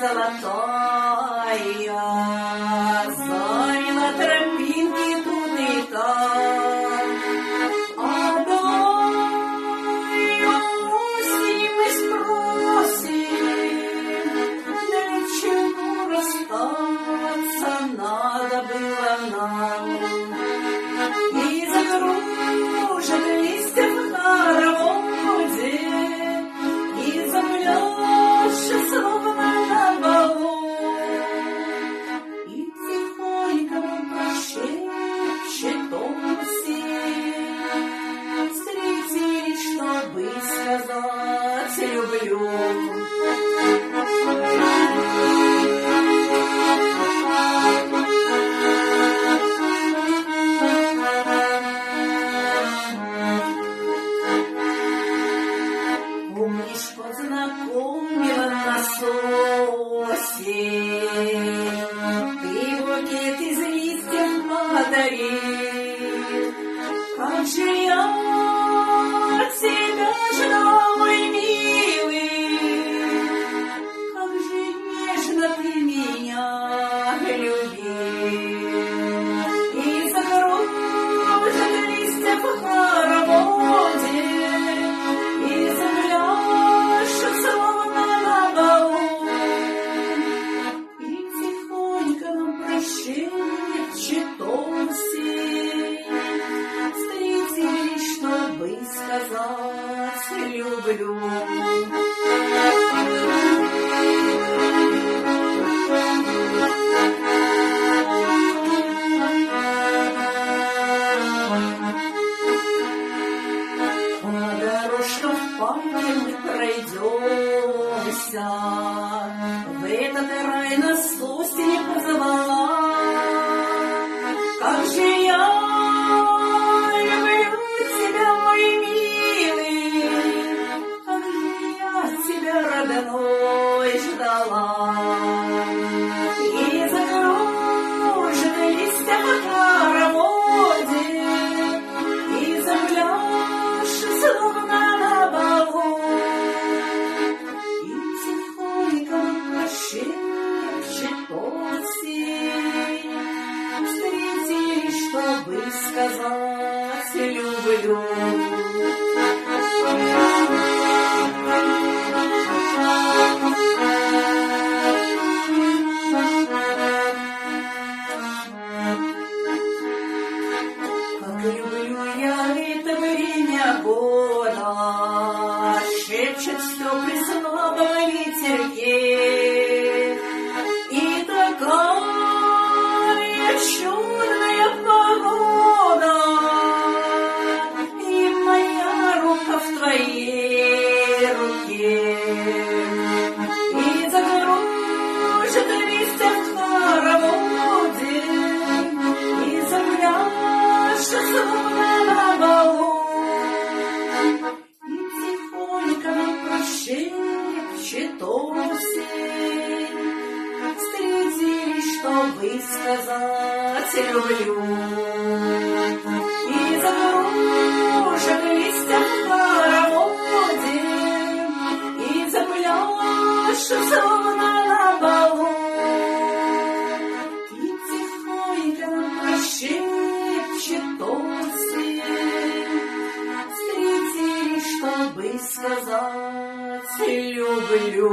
золотая, заняла тропинки тут и там. А дай осень мы спросим, для чего расстаться надо было нам. И загружен листьев в хороводе, и замлёшься словно на балу. И тихонько прошепчет осень, встретились, чтобы сказать люблю. Помнишь, познакомила нас осень, ты букет из листьев подарил. Как же я тебя ждал, мой милый, как же нежно ты меня любил. И загружен листьев в хороводе, и замлёшься словно на балу. И тихонько нам прошепчет осень, встретились, чтобы сказать люблю. Дорожка в парке мы пройдемся, в этот рай нас осень позвала. Как же я люблю тебя, мой милый, как же я тебя, родной, ждала. И загружен листья в хороводе, и замлёшься словно на балу. И тихонько прошепчет осень, встретились, чтобы сказать люблю. Как люблю я это время года, шепчет все при слабом ветерке. И такая чудная погода, и моя рука в твоей руке. И загружен листья в хороводе, и замлёшься словно на балу. И тихонько нам прошепчет осень, встретились, чтобы сказать люблю. И загружен листья в хороводе, и замлёшься словно на балу. И тихонько нам прошепчет осень, встретились, чтобы сказать люблю.